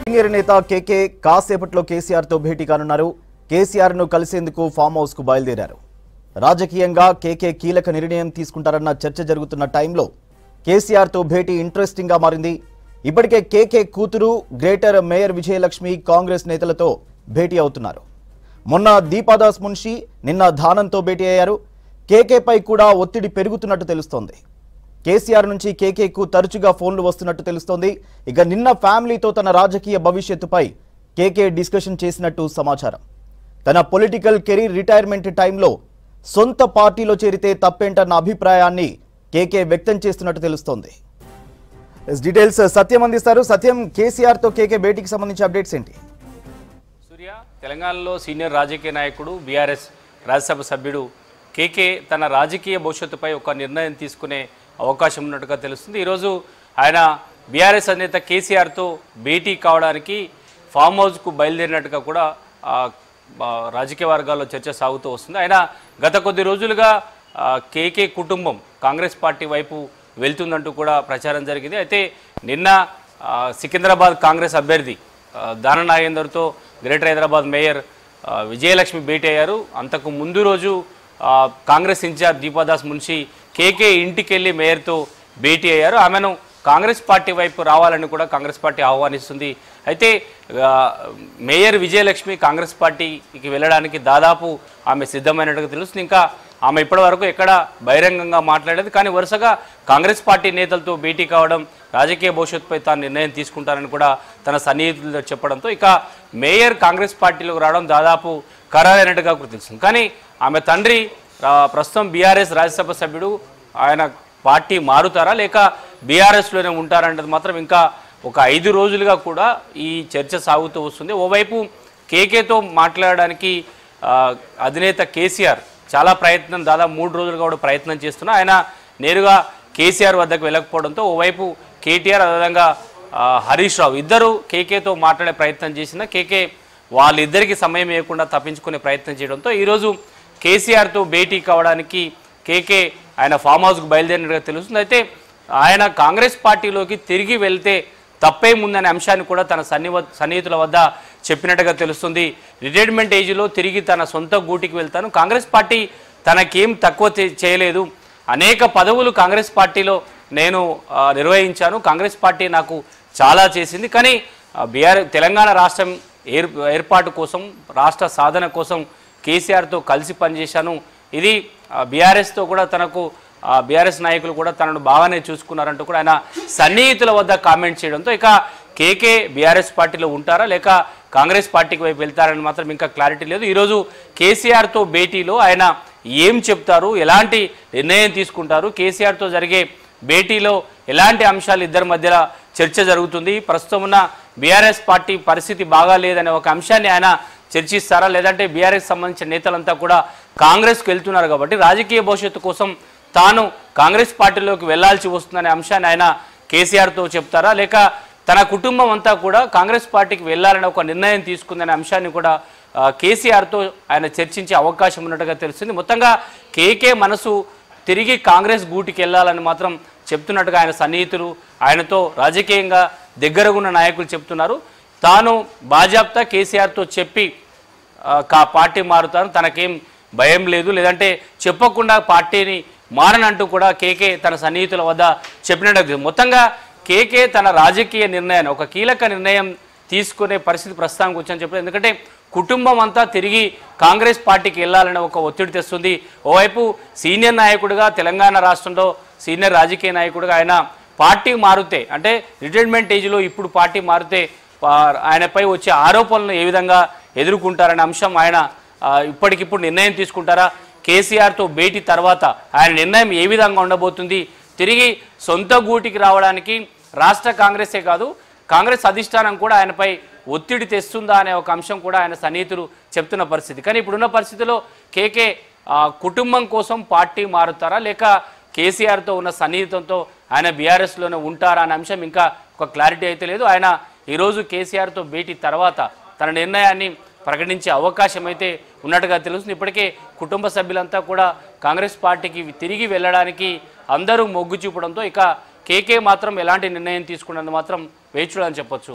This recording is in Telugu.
సీనియర్ నేత కేకే కాసేపట్లో కేసీఆర్ తో భేటీ కానున్నారు. కేసీఆర్ ను కలిసేందుకు ఫామ్ హౌస్ కు బయలుదేరారు. రాజకీయంగా కేకే కీలక నిర్ణయం తీసుకుంటారన్న చర్చ జరుగుతున్న టైంలో కేసీఆర్ తో భేటీ ఇంట్రెస్టింగ్ గా మారింది. ఇప్పటికే కేకే కూతురు గ్రేటర్ మేయర్ విజయలక్ష్మి కాంగ్రెస్ నేతలతో భేటీ అవుతున్నారు. మొన్న దీపాదాస్ మున్షి, నిన్న ధానంతో భేటీ అయ్యారు. కేకేపై కూడా ఒత్తిడి పెరుగుతున్నట్టు తెలుస్తోంది. కేసీఆర్ నుంచి కేకేకు తరచుగా ఫోన్లు వస్తున్నట్టు తెలుస్తోంది. ఇక నిన్న ఫ్యామిలీతో తన రాజకీయ భవిష్యత్తుపై కేకే డిస్కషన్ చేసినట్టు సమాచారం. తన పొలిటికల్ కెరీర్ రిటైర్మెంట్ టైంలో సొంత పార్టీలో చేరితే తప్పేంటన్న అభిప్రాయాన్ని కేకే వ్యక్తం చేస్తున్నట్టు తెలుస్తోంది. డీటెయిల్స్ సత్యం అందిస్తారు. సత్యం, కేసీఆర్ తో కేకే భేటీకి సంబంధించి అప్డేట్స్ ఏంటి? సూర్య, తెలంగాణలో సీనియర్ రాజకీయ నాయకుడు, బీఆర్ఎస్ రాజ్యసభ సభ్యుడు కేకే తన రాజకీయ భవిష్యత్తుపై ఒక నిర్ణయం తీసుకునే అవకాశం ఉన్నట్టుగా తెలుస్తుంది. ఈరోజు ఆయన బీఆర్ఎస్ అధినేత కేసీఆర్తో భేటీ కావడానికి ఫామ్ హౌస్కు బయలుదేరినట్టుగా కూడా రాజకీయ వర్గాల్లో చర్చ సాగుతూ వస్తుంది. ఆయన గత కొద్ది రోజులుగా కేకే కుటుంబం కాంగ్రెస్ పార్టీ వైపు వెళ్తుందంటూ కూడా ప్రచారం జరిగింది. అయితే నిన్న సికింద్రాబాద్ కాంగ్రెస్ అభ్యర్థి దానం నాగేందర్తో గ్రేటర్ హైదరాబాద్ మేయర్ విజయలక్ష్మి భేటీ అయ్యారు. అంతకు ముందు రోజు కాంగ్రెస్ ఇన్ఛార్జ్ దీపాదాస్ మున్షి కేకే ఇంటికి వెళ్ళి మేయర్తో భేటీ అయ్యారు. ఆమెను కాంగ్రెస్ పార్టీ వైపు రావాలని కూడా కాంగ్రెస్ పార్టీ ఆహ్వానిస్తుంది. అయితే మేయర్ విజయలక్ష్మి కాంగ్రెస్ పార్టీకి వెళ్ళడానికి దాదాపు ఆమె సిద్ధమైనట్టుగా తెలుస్తుంది. ఇంకా ఆమె ఇప్పటివరకు ఎక్కడ బహిరంగంగా మాట్లాడేది, కానీ వరుసగా కాంగ్రెస్ పార్టీ నేతలతో భేటీ కావడం, రాజకీయ భవిష్యత్తుపై తాను నిర్ణయం తీసుకుంటారని కూడా తన సన్నిహితులతో చెప్పడంతో ఇక మేయర్ కాంగ్రెస్ పార్టీలోకి రావడం దాదాపు ఖరారైనట్టుగా తెలుస్తుంది. కానీ ఆమె తండ్రి ప్రస్తుతం బీఆర్ఎస్ రాజ్యసభ సభ్యుడు, ఆయన పార్టీ మారుతారా లేక బీఆర్ఎస్లోనే ఉంటారనేది మాత్రం ఇంకా ఒక 5 రోజులుగా కూడా ఈ చర్చ సాగుతూ వస్తుంది. ఓవైపు కేకేతో మాట్లాడడానికి అధినేత కేసీఆర్ చాలా ప్రయత్నం, దాదాపు 3 రోజులుగా కూడా ప్రయత్నం చేస్తున్నా ఆయన నేరుగా కేసీఆర్ వద్దకు వెళ్ళకపోవడంతో ఓవైపు కేటీఆర్ అదేవిధంగా హరీష్ రావు ఇద్దరు కేకేతో మాట్లాడే ప్రయత్నం చేసిన కేకే వాళ్ళిద్దరికీ సమయం ఇవ్వకుండా తప్పించుకునే ప్రయత్నం చేయడంతో ఈరోజు కేసీఆర్తో భేటీ కావడానికి కేకే ఆయన ఫామ్ హౌస్కు బయలుదేరినట్టుగా తెలుస్తుంది. అయితే ఆయన కాంగ్రెస్ పార్టీలోకి తిరిగి వెళ్తే తప్పేముందనే అంశాన్ని కూడా తన సన్నిహితుల వద్ద చెప్పినట్టుగా తెలుస్తుంది. రిటైర్మెంట్ ఏజ్లో తిరిగి తన సొంత గూటికి వెళ్తాను, కాంగ్రెస్ పార్టీ తనకేం తక్కువ చేయలేదు, అనేక పదవులు కాంగ్రెస్ పార్టీలో నేను నిర్వహించాను, కాంగ్రెస్ పార్టీ నాకు చాలా చేసింది, కానీ తెలంగాణ రాష్ట్రం ఏర్పాటు కోసం, రాష్ట్ర సాధన కోసం కేసీఆర్తో కలిసి పనిచేశాను, ఇది బీఆర్ఎస్తో కూడా తనకు బీఆర్ఎస్ నాయకులు కూడా తనను బాగానే చూసుకున్నారంటూ కూడా ఆయన సన్నిహితుల వద్ద కామెంట్ చేయడంతో ఇక కేకే బీఆర్ఎస్ పార్టీలో ఉంటారా లేక కాంగ్రెస్ పార్టీకి వైపు వెళ్తారని మాత్రం ఇంకా క్లారిటీ లేదు. ఈరోజు కేసీఆర్తో భేటీలో ఆయన ఏం చెప్తారు, ఎలాంటి నిర్ణయం తీసుకుంటారు, కేసీఆర్తో జరిగే భేటీలో ఎలాంటి అంశాలు ఇద్దరి మధ్యలో చర్చ జరుగుతుంది, ప్రస్తుతం ఉన్న బీఆర్ఎస్ పార్టీ పరిస్థితి బాగాలేదనే ఒక అంశాన్ని ఆయన చర్చిస్తారా, లేదంటే బీఆర్ఎస్ సంబంధించిన నేతలంతా కూడా కాంగ్రెస్కు వెళ్తున్నారు కాబట్టి రాజకీయ భవిష్యత్తు కోసం తాను కాంగ్రెస్ పార్టీలోకి వెళ్లాల్సి వస్తుందనే అంశాన్ని ఆయన కేసీఆర్తో చెప్తారా, లేక తన కుటుంబం అంతా కూడా కాంగ్రెస్ పార్టీకి వెళ్లాలని ఒక నిర్ణయం తీసుకుందనే అంశాన్ని కూడా కేసీఆర్తో ఆయన చర్చించే అవకాశం ఉన్నట్టుగా తెలుస్తుంది. మొత్తంగా కేకే మనసు తిరిగి కాంగ్రెస్ గూటికి వెళ్లాలని మాత్రం చెప్తున్నట్టుగా ఆయన సన్నిహితులు, ఆయనతో రాజకీయంగా దగ్గరగా ఉన్న నాయకులు చెప్తున్నారు. తాను బాజాప్తా కేసీఆర్తో చెప్పి పార్టీ మారుతాను, తనకేం భయం లేదు, లేదంటే చెప్పకుండా పార్టీని మారనంటూ కూడా కేకే తన సన్నిహితుల వద్ద చెప్పినట్టు మొత్తంగా కేకే తన రాజకీయ నిర్ణయాన్ని ఒక కీలక నిర్ణయం తీసుకునే పరిస్థితి ప్రస్తుతానికి వచ్చని చెప్పారు. ఎందుకంటే కుటుంబం అంతా తిరిగి కాంగ్రెస్ పార్టీకి వెళ్ళాలనే ఒక ఒత్తిడి తెస్తుంది. ఓవైపు సీనియర్ నాయకుడిగా, తెలంగాణ రాష్ట్రంలో సీనియర్ రాజకీయ నాయకుడిగా ఆయన పార్టీ మారితే, అంటే రిటైర్మెంట్ ఏజ్లో ఇప్పుడు పార్టీ మారితే ఆయనపై వచ్చే ఆరోపణలను ఏ విధంగా ఎదుర్కొంటారనే అంశం ఆయన ఇప్పటికిప్పుడు నిర్ణయం తీసుకుంటారా, కేసీఆర్తో భేటీ తర్వాత ఆయన నిర్ణయం ఏ విధంగా ఉండబోతుంది, తిరిగి సొంత గూటికి రావడానికి రాష్ట్ర కాంగ్రెసే కాదు కాంగ్రెస్ అధిష్టానం కూడా ఆయనపై ఒత్తిడి తెస్తుందా అనే ఒక అంశం కూడా ఆయన సన్నిహితులు చెప్తున్న పరిస్థితి. కానీ ఇప్పుడున్న పరిస్థితిలో కేకే కుటుంబం కోసం పార్టీ మారుతారా లేక కేసీఆర్తో ఉన్న సన్నిహితంతో ఆయన బీఆర్ఎస్లోనే ఉంటారా అనే అంశం ఇంకా ఒక క్లారిటీ అయితే లేదు. ఆయన ఈరోజు కేసీఆర్తో భేటీ తర్వాత తన నిర్ణయాన్ని ప్రకటించే అవకాశం అయితే ఉన్నట్టుగా తెలుస్తుంది. ఇప్పటికే కుటుంబ సభ్యులంతా కూడా కాంగ్రెస్ పార్టీకి తిరిగి వెళ్ళడానికి అందరూ మొగ్గు చూపడంతో ఇక కేకే మాత్రం ఎలాంటి నిర్ణయం తీసుకున్నది మాత్రం వేచి చూడాలని చెప్పొచ్చు.